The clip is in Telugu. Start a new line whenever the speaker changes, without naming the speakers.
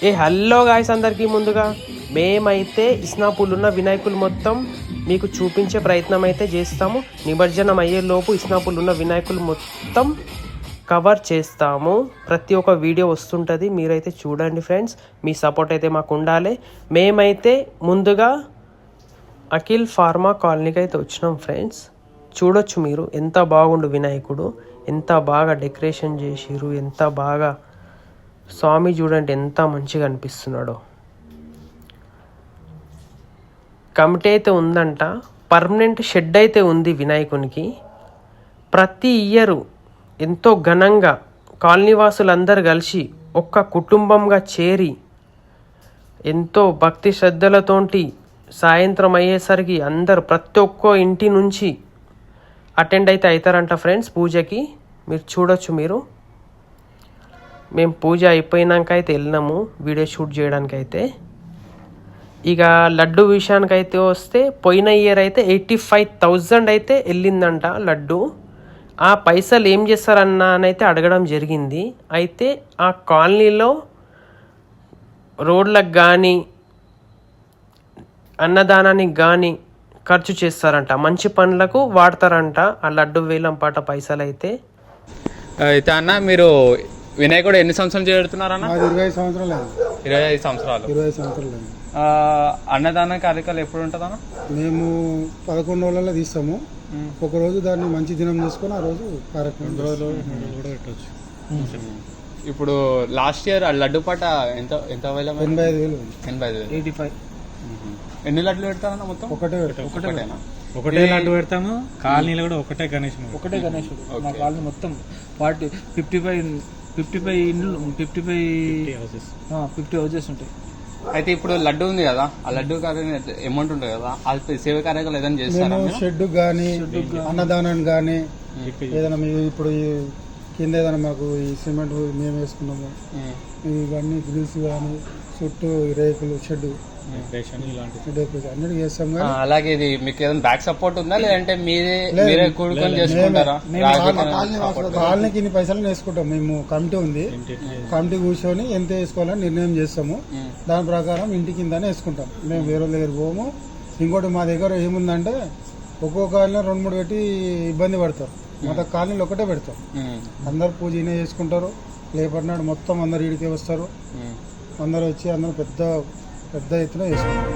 హలో గాయ్స్, అందరికీ ముందుగా మేమైతే ఇస్నాపూల్ ఉన్న వినాయకులు మొత్తం మీకు చూపించే ప్రయత్నం అయితే చేస్తాము. నిమజ్జనం అయ్యేలోపు ఇస్నాపూల్ ఉన్న వినాయకులు మొత్తం కవర్ చేస్తాము. ప్రతి ఒక్క వీడియో వస్తుంటుంది, మీరైతే చూడండి ఫ్రెండ్స్. మీ సపోర్ట్ అయితే మాకు ఉండాలి. మేమైతే ముందుగా అఖిల్ ఫార్మా కాలనీకి అయితే వచ్చినాం ఫ్రెండ్స్. చూడొచ్చు మీరు ఎంత బాగుండు వినాయకుడు, ఎంత బాగా డెకరేషన్ చేసిరు, ఎంత బాగా స్వామి చూడండి ఎంత మంచిగా అనిపిస్తున్నాడో. కమిటీ అయితే ఉందంట, పర్మనెంట్ షెడ్ అయితే ఉంది వినాయకునికి. ప్రతి ఇయర్ ఎంతో ఘనంగా కాలనీ వాసులందరూ కలిసి ఒక్క కుటుంబంగా చేరి ఎంతో భక్తి శ్రద్ధలతోటి సాయంత్రం అయ్యేసరికి అందరు ప్రతి ఒక్క ఇంటి నుంచి అటెండ్ అయితే అవుతారంట ఫ్రెండ్స్ పూజకి. మీరు చూడొచ్చు మీరు. మేము పూజ అయిపోయినాక అయితే వెళ్ళినాము వీడియో షూట్ చేయడానికి అయితే. ఇక లడ్డు విషయానికి అయితే వస్తే పోయిన ఇయర్ అయితే 85,000 అయితే వెళ్ళిందంట లడ్డు. ఆ పైసలు ఏం చేస్తారన్నా అని అయితే అడగడం జరిగింది. అయితే ఆ కాలనీలో రోడ్లకు కానీ అన్నదానానికి కానీ ఖర్చు చేస్తారంట, మంచి పనులకు వాడతారంట ఆ లడ్డు వేలం పాట పైసలు అయితే.
అయితే అన్న మీరు వినాయకుడు ఎన్ని సంవత్సరాలు చేరుతున్నారన్న?
25 సంవత్సరాలు.
25 సంవత్సరాలు.
20 సంవత్సరాలు.
అన్నదాన కార్యక్రమాలు ఎప్పుడు ఉంటుందన్న?
మేము 11 రోజులలో తీస్తాము. ఒక రోజు దాన్ని మంచి దినం చేసుకొని ఆ రోజు కార్యక్రమం కూడా పెట్టవచ్చు.
ఇప్పుడు లాస్ట్ ఇయర్ లడ్డు పాట ఎంత ఎంత
85,000.
85,000. ఎన్ని లడ్లు పెడతారన్న మొత్తం? ఒకటేనా?
ఒకటే లడ్డు పెడతాము. కాలనీలో కూడా ఒకటే గణేశుడు. మా కాలనీ మొత్తం 55 ఇండ్లు, 50 హౌసెస్ ఉంటాయి.
అయితే ఇప్పుడు లడ్డు ఉంది కదా, ఆ లడ్డు అమౌంట్ ఉంటుంది కదా, అది సేవ కార్యక్రమాలు ఏదైనా చేస్తారా?
షెడ్ కానీ అన్నదానం కానీ ఏదైనా ఇప్పుడు కింద ఏదైనా మాకు ఈ సిమెంట్ మేము వేసుకున్నాము, ఇవన్నీ గ్రిల్స్ కానీ చుట్టూ రేకులు షెడ్ అన్నిటి చేస్తాం.
అలాగే ఇది మీకు ఏదైనా బ్యాక్ సపోర్ట్ ఉందా, లేదంటే మీరే కూడుకొని చేసుకుంటారా?
కాలనీకి ఇన్ని పైసలు వేసుకుంటాం. మేము కమిటీ ఉంది, కమిటీ కూర్చొని ఎంత వేసుకోవాలని నిర్ణయం చేస్తాము. దాని ప్రకారం ఇంటి కిందనే వేసుకుంటాం. మేము వేరే దగ్గర పోము. ఇంకోటి మా దగ్గర ఏముందంటే ఒక్కొక్క కాలనీ 2-3 పెట్టి ఇబ్బంది పడతారు. మొత్తం కాలనీలు ఒకటే పెడతాం. అందరు పూజ ఈయనే చేసుకుంటారు. లేపటినాడు మొత్తం అందరు ఇడికే వస్తారు. అందరు వచ్చి అందరూ పెద్ద ఎత్తున చేసుకుంటారు.